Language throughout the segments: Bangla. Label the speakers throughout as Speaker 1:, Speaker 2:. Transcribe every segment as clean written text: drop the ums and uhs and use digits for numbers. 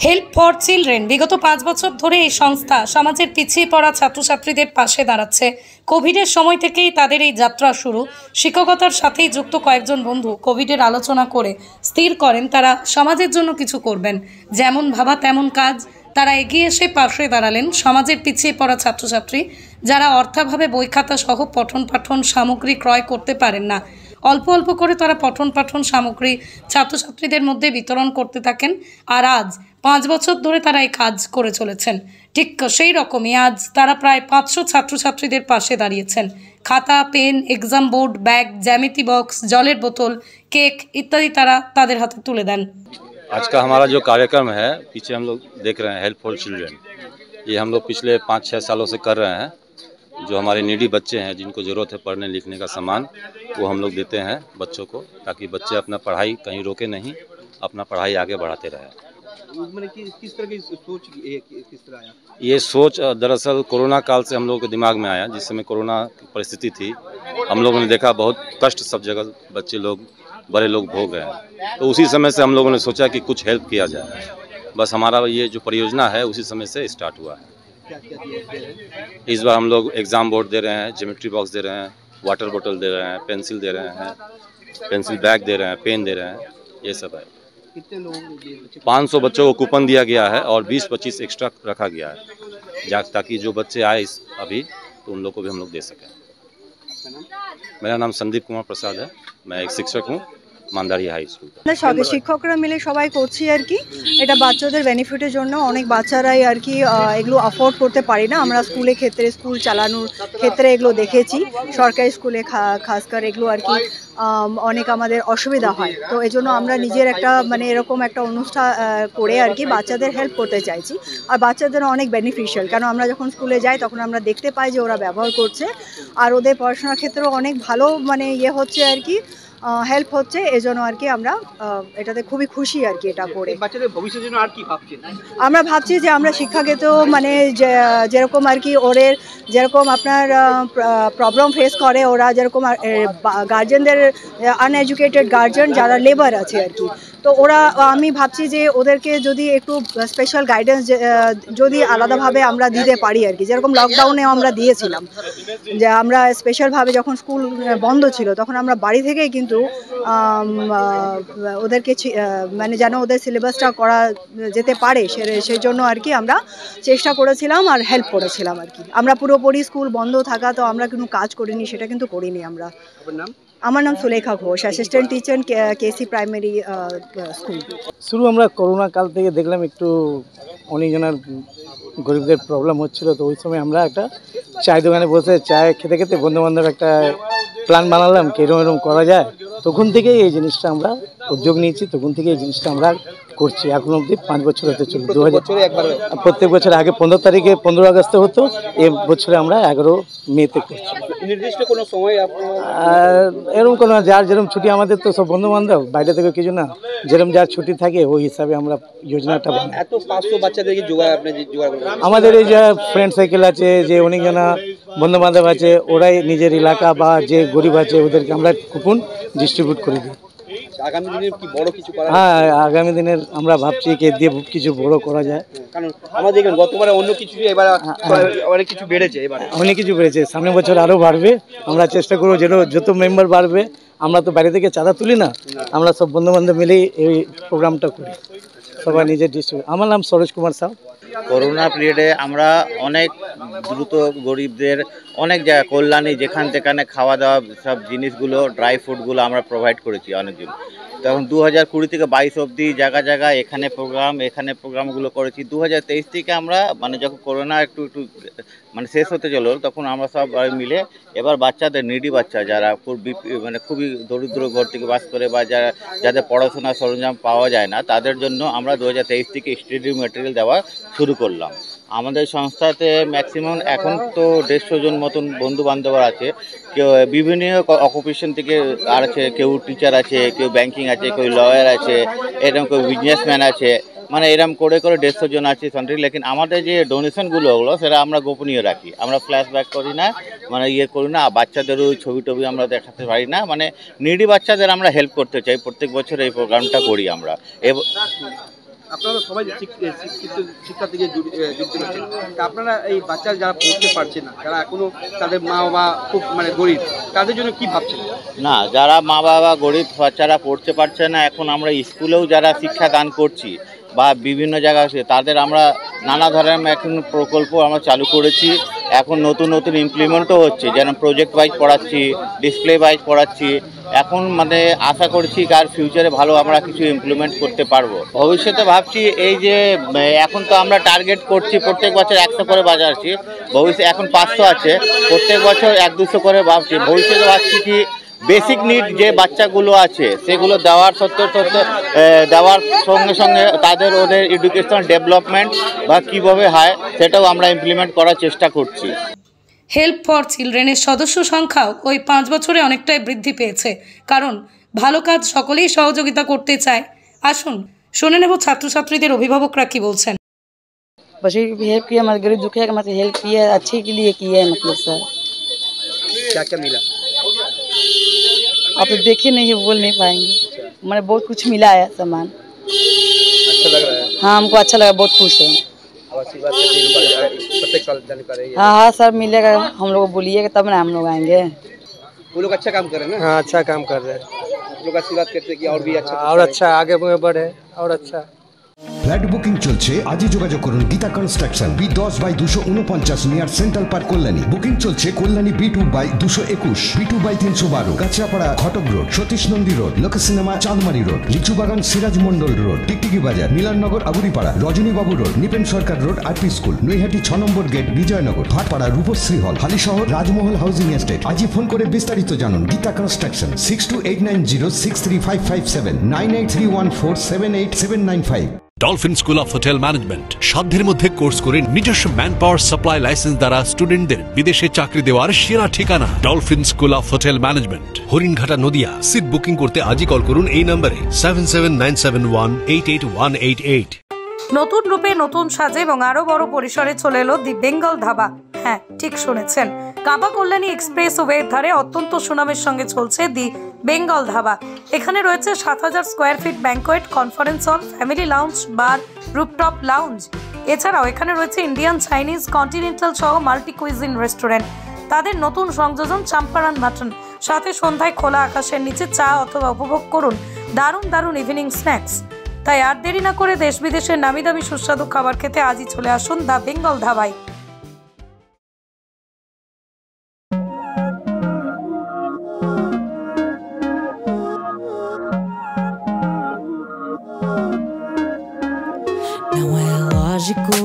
Speaker 1: হেল্প ফর চিলড্রেন বিগত 5 বছর ধরে এই সংস্থা সমাজের পিছিয়ে পড়া ছাত্রছাত্রীদের পাশে দাঁড়াচ্ছে। কোভিডের সময় থেকেই তাদের এই যাত্রা শুরু। শিক্ষকতার সাথেই যুক্ত কয়েকজন বন্ধু কোভিডের আলোচনা করে স্থির করেন তারা সমাজের জন্য কিছু করবেন। যেমন ভাবা তেমন কাজ। তারা এগিয়ে এসে পাশে দাঁড়ালেন সমাজের পিছিয়ে পড়া ছাত্রছাত্রী যারা অর্থাভাবে বই খাতা সহ পঠন পাঠন সামগ্রী ক্রয় করতে পারেন না। অল্প অল্প করে তারা পঠন পাঠন সামগ্রী ছাত্রছাত্রীদের মধ্যে বিতরণ করতে থাকেন। আর আজ 5 বছর ধরে তারা এই কাজ করে চলেছেন। ঠিক সেই রকমই আজ তারা প্রায় 500 ছাত্রছাত্রীদের পাশে দাঁড়িয়েছেন। খাতা, পেন, এক্সাম বোর্ড, ব্যাগ, জ্যামিতি বক্স, জলের বোতল, কেক ইত্যাদি তারা তাদের হাতে তুলে দেন।
Speaker 2: आज का हमारा जो कार्यक्रम है, पीछे हम लोग देख रहे हैं हेल्प फॉर चिल्ड्रन, ये हम लोग पिछले 5-6 सालों से कर रहे हैं। जो हमारे नीडी बच्चे हैं जिनको ज़रूरत है पढ़ने लिखने का सामान, वो हम लोग देते हैं बच्चों को, ताकि बच्चे अपना पढ़ाई कहीं रोके नहीं, अपना पढ़ाई आगे बढ़ाते रहें।
Speaker 3: किस तरह की सोच किस तरह आया?
Speaker 2: ये सोच दरअसल कोरोना काल से हम लोगों के दिमाग में आया। जिस समय कोरोना की परिस्थिति थी, हम लोगों ने देखा बहुत कष्ट सब जगह बच्चे लोग बड़े लोग भोग गए हैं, तो उसी समय से हम लोगों ने सोचा कि कुछ हेल्प किया जाए। बस हमारा ये जो परियोजना है उसी समय से स्टार्ट हुआ है।
Speaker 3: क्या दे रहे हैं?
Speaker 2: इस बार हम लोग एग्ज़ाम बोर्ड दे रहे हैं, ज्योमेट्री बॉक्स दे रहे हैं, वाटर बोतल दे रहे हैं, पेंसिल दे रहे हैं, पेंसिल बैग दे रहे हैं, पेन दे रहे हैं, ये सब है।
Speaker 3: कितने लोगों को दिए?
Speaker 2: 500 बच्चों को कूपन दिया गया है और 20-25 एक्स्ट्रा रखा गया है, ताकि जो बच्चे आए अभी तो उन लोगों को भी हम लोग दे सकें।
Speaker 3: आपका नाम?
Speaker 2: मेरा नाम संदीप कुमार प्रसाद है, मैं एक शिक्षक हूँ মান্দারি হাই স্কুল।
Speaker 4: শিক্ষকরা মিলে সবাই করছি আর কি, এটা বাচ্চাদের বেনিফিটের জন্য। অনেক বাচ্চারাই আর কি এগুলো অ্যাফোর্ড করতে পারি না। আমরা স্কুলের ক্ষেত্রে, স্কুল চালানোর ক্ষেত্রে এগুলো দেখেছি। সরকারি স্কুলে খাস করে এগুলো আর কি অনেক আমাদের অসুবিধা হয়। তো এই জন্য আমরা নিজের একটা মানে এরকম একটা অনুষ্ঠান করে আর কি বাচ্চাদের হেল্প করতে চাইছি। আর বাচ্চাদের অনেক বেনিফিশিয়াল, কারণ আমরা যখন স্কুলে যাই তখন আমরা দেখতে পাই যে ওরা ব্যবহার করছে, আর ওদের পড়াশোনার ক্ষেত্রেও অনেক ভালো মানে হচ্ছে আর কি, হেল্প হচ্ছে। এজন্য আর কি আমরা এটাতে খুবই খুশি আর কি এটা করে।
Speaker 3: বাচ্চাদের ভবিষ্যতের জন্য আর কি ভাবছেন?
Speaker 4: আমরা ভাবছি যে আমরা শিক্ষাক্ষেত্র মানে যেরকম আর কি ওদের যেরকম আপনার প্রবলেম ফেস করে, ওরা যেরকম গার্জেনদের আনএডুকেটেড গার্জেন যারা লেবার আছে আর কি, তো ওরা আমি ভাবছি যে ওদেরকে যদি একটু স্পেশাল গাইডেন্স যদি আলাদাভাবে আমরা দিতে পারি আর কি, যেরকম লকডাউনেও আমরা দিয়েছিলাম, যে আমরা স্পেশালভাবে যখন স্কুল বন্ধ ছিল তখন আমরা বাড়ি থেকেই কিন্তু ওদেরকে মানে যেন ওদের সিলেবাসটা করা যেতে পারে সেই জন্য আর কি আমরা চেষ্টা করেছিলাম আর হেল্প করেছিলাম আর কি। আমরা পুরোপুরি স্কুল বন্ধ থাকা তো আমরা কোনো কাজ করিনি, সেটা কিন্তু করিনি আমরা। আমার নাম সুলেখা ঘোষ, অ্যাসিস্ট্যান্ট টিচার, কেসি প্রাইমারি স্কুল।
Speaker 5: শুরু আমরা করোনা কাল থেকে দেখলাম একটু অনেকজনের গরিবদের প্রবলেম হচ্ছিল, তো ওই সময় আমরা একটা চায়ের দোকানে বসে চায় খেতে খেতে বন্ধুবান্ধব একটা প্ল্যান বানালাম কি এরকম করা যায়। তখন থেকেই এই জিনিসটা আমরা উদ্যোগ নিয়েছি, তখন থেকে এই জিনিসটা আমরা করছি। এখন অবধি 5 বছর হতে চলছে। 2000 প্রত্যেক বছর আগে 15 তারিখে 15 আগস্টে হতো, এ বছরে আমরা 11 মেতে করছি।
Speaker 3: নির্দিষ্ট কোনো সময়
Speaker 5: এরকম কোনো যার যেরকম ছুটি, আমাদের তো সব বন্ধু বান্ধব, বাইরে থেকে কিছু না, যেরকম যার ছুটি থাকে ওই হিসাবে আমরা যোজনাটা বানাই।
Speaker 3: এত 500 বাচ্চাদেরকে জোগাড়
Speaker 5: আমাদের এই যে ফ্রেন্ড সাইকেল আছে, যে অনেকজনা বন্ধু বান্ধব আছে, ওরাই নিজের এলাকা বা যে গরিব আছে ওদেরকে আমরা কুপন ডিস্ট্রিবিউট করে দিই।
Speaker 3: আগামী দিনে কি বড় কিছু করা?
Speaker 5: হ্যাঁ, আগামী দিনের আমরা ভাবছি কি দিয়ে কিছু বড় করা যায়,
Speaker 3: কারণ আমরা দেখলাম গতবারে অন্য কিছু, এবার অনেক কিছু বেড়েছে, এবার
Speaker 5: অনেক কিছু বেড়েছে, সামনে বছর আরও বাড়বে। আমরা চেষ্টা করবো যত মেম্বার বাড়বে, আমরা তো বাইরে থেকে চাঁদা তুলি না, আমরা সব বন্ধু বান্ধব মিলেই এই প্রোগ্রামটা করি, সবাই নিজের ডিস্ট্রিক্ট। আমার নাম সরোজ কুমার সাউ।
Speaker 6: করোনা পিরিয়ডে আমরা অনেক দ্রুত গরিবদের অনেক জায়গা কল্যাণী যেখান সেখানে খাওয়া দাওয়া সব জিনিসগুলো, ড্রাই ফ্রুটগুলো আমরা প্রোভাইড করেছি অনেকদিন। তখন 2020 থেকে 22 অবধি জায়গায় এখানে প্রোগ্রামগুলো করেছি। 2023 থেকে আমরা মানে যখন করোনা একটু মানে শেষ হতে চলো, তখন আমরা সব মিলে এবার বাচ্চাদের নিডি বাচ্চা যারা মানে খুবই দরিদ্র ঘর থেকে বাস করে বা যাদের পড়াশোনার সরঞ্জাম পাওয়া যায় না, তাদের জন্য আমরা 2023 থেকে স্টাডি ম্যাটেরিয়াল দেওয়া শুরু করলাম। আমাদের সংস্থাতে ম্যাক্সিমাম এখন তো 150 জন মতন বন্ধু বান্ধব আছে। কেউ বিভিন্ন অকুপেশন থেকে আছে, কেউ টিচার আছে, কেউ ব্যাংকিং আছে, কেউ লয়ার আছে, এরকম কেউ বিজনেসম্যান আছে, মানে এরকম করে 150 জন আছে সেন্ট্রি। লেকিন আমাদের যে ডোনেশনগুলো ওগুলো সেটা আমরা গোপনীয় রাখি, আমরা ফ্ল্যাশব্যাক করি না, মানে করি না। বাচ্চাদেরও ছবি টবি আমরা দেখাতে পারি না, মানে নিডি বাচ্চাদের আমরা হেল্প করতে চাই। প্রত্যেক বছর এই প্রোগ্রামটা করি আমরা।
Speaker 3: আপনারা সবাই শিক্ষিত শিক্ষা থেকে যুক্ত হচ্ছেন, তা আপনারা এই বাচ্চারা যারা পড়তে পারছে না, যারা এখনো তাদের মা বাবা খুব মানে গরিব, তাদের জন্য কি ভাবছেন?
Speaker 6: না, যারা মা বাবা গরিব বাচ্চারা পড়তে পারছে না, এখন আমরা স্কুলেও যারা শিক্ষা দান করছি বা বিভিন্ন জায়গায় আছে তাদের আমরা নানা ধরনের এখন প্রকল্প আমরা চালু করেছি। এখন নতুন নতুন ইমপ্লিমেন্টও হচ্ছে, যেন প্রজেক্ট ওয়াইজ পড়াচ্ছি, ডিসপ্লে ওয়াইজ পড়াচ্ছি। এখন মানে আশা করছি কার ফিউচারে ভালো আমরা কিছু ইমপ্লিমেন্ট করতে পারবো। ভবিষ্যতে ভাবছি এই যে এখন তো আমরা টার্গেট করছি প্রত্যেক বছর 100 করে বাজাচ্ছি, ভবিষ্যতে এখন 500 আছে, প্রত্যেক বছর 100-200 করে ভাবছি। ভবিষ্যতে ভাবছি কি বেসিক নিড যে বাচ্চাগুলো আছে সেগুলো দেওয়ার দেওয়ার সঙ্গে সঙ্গে তাদের ওদের এডুকেশনাল ডেভেলপমেন্ট বা কীভাবে হয় সেটাও আমরা ইমপ্লিমেন্ট করার চেষ্টা করছি।
Speaker 1: হেল্প ফর চিলড্রেনের সদস্য সংখ্যাও ওই 5 বছরে অনেকটাই বৃদ্ধি পেয়েছে, কারণ ভালো কাজ সকলেই সহযোগিতা করতে চায়। আসুন শুনে নেব ছাত্রছাত্রীদের অভিভাবকরা কি বলছেন।
Speaker 7: बच्चे की हेल्प किया, मतलब गरीब दुखिया का मतलब हेल्प किया, अच्छे के लिए किया है मतलब सर।
Speaker 3: क्या क्या मिला?
Speaker 7: आप तो देखे नहीं है, बोल नहीं पाएंगे। मैंने बहुत कुछ मिला है सामान।
Speaker 3: अच्छा लग रहा है?
Speaker 7: हाँ, हमको अच्छा लगा, बहुत खुश है।
Speaker 3: आशीर्वाद प्रत्येक साल जाने का रही है।
Speaker 7: हाँ हाँ सर, मिलेगा, हम लोग को बोलिएगा तब ना हम लोग आएंगे।
Speaker 3: वो लोग अच्छा काम कर रहे हैं ना?
Speaker 5: हाँ, अच्छा काम कर रहे हैं,
Speaker 3: लोग आशीर्वाद करते हैं कि और भी अच्छा
Speaker 5: और अच्छा आगे बढ़े और अच्छा।
Speaker 8: ফ্ল্যাট বুকিং চলছে, আজই যোগাযোগ করুন Gita construction, B10/249 near central park, Kalyani. Booking চলছে কল্যাণী B2/221, B2/312, কাঁচরাপাড়া ঘটক রোড, সতীশ নন্দী রোড, লোক সিনেমা চাঁদমারি রোড, লিচুবাগান সিরাজ মন্ডল রোড, টিকটিকি বাজার, মিলননগর আগুরিপাড়া, রজনীবাবু রোড, নিপেন সরকার রোড, আরপি স্কুল, নৈহাটি 6 নম্বর গেট, বিজয়নগর, ভাটপাড়া রূপশ্রী হল, হালিশহর রাজমহল হাউজিং এস্টেট। আজই ফোন করে বিস্তারিত জানুন। Gita construction 6289063557, 9831478795।
Speaker 9: Dolphin school of hotel management সাধ্যের মধ্যে কোর্স করে নিজস্ব ম্যান পাওয়ার সাপ্লাই লাইসেন্স দ্বারা স্টুডেন্টদের বিদেশে চাকরি দেওয়ার সেরা ঠিকানা Dolphin school of hotel management, Haringhata, Nadia. Seat booking করতে আজই কল করুন এই নম্বরে 7797188188।
Speaker 1: নতুন রূপে, নতুন সাজে এবং আরো বড় পরিসরে চলে এলো দি বেঙ্গল ধাবা। হ্যাঁ, ঠিক শুনেছেন, কাবা কল্যাণী এক্সপ্রেস ওয়ের ধারে অত্যন্ত সুনামের সঙ্গে চলছে দি বেঙ্গল ধাবা। এখানে রয়েছে 7000 square feet banquet, conference hall, family lounge, bar, rooftop lounge. এছাড়াও এখানে রয়েছে ইন্ডিয়ান, চাইনিজ, কন্টিনেন্টাল সহ মাল্টি কুইজিন রেস্টুরেন্ট। তাদের নতুন সংযোজন চাম্পারান মাটন, সাথে সন্ধ্যায় খোলা আকাশের নিচে চা অথবা উপভোগ করুন দারুণ দারুণ ইভিনিং স্ন্যাক্স। তাই আর দেরি না করে দেশ বিদেশের নামি দামি সুস্বাদু খাবার খেতে আজই চলে আসুন the Bengal ধাবায়।
Speaker 10: Não é lógico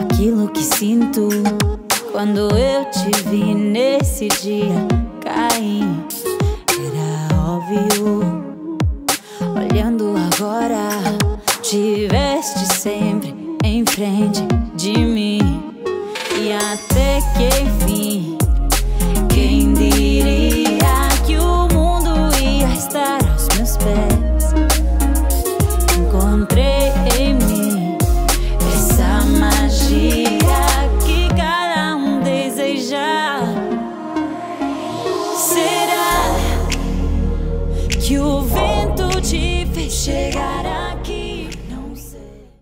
Speaker 10: aquilo que sinto quando eu te vi nesse dia cair. Era óbvio, olhando agora, tiveste sempre em frente.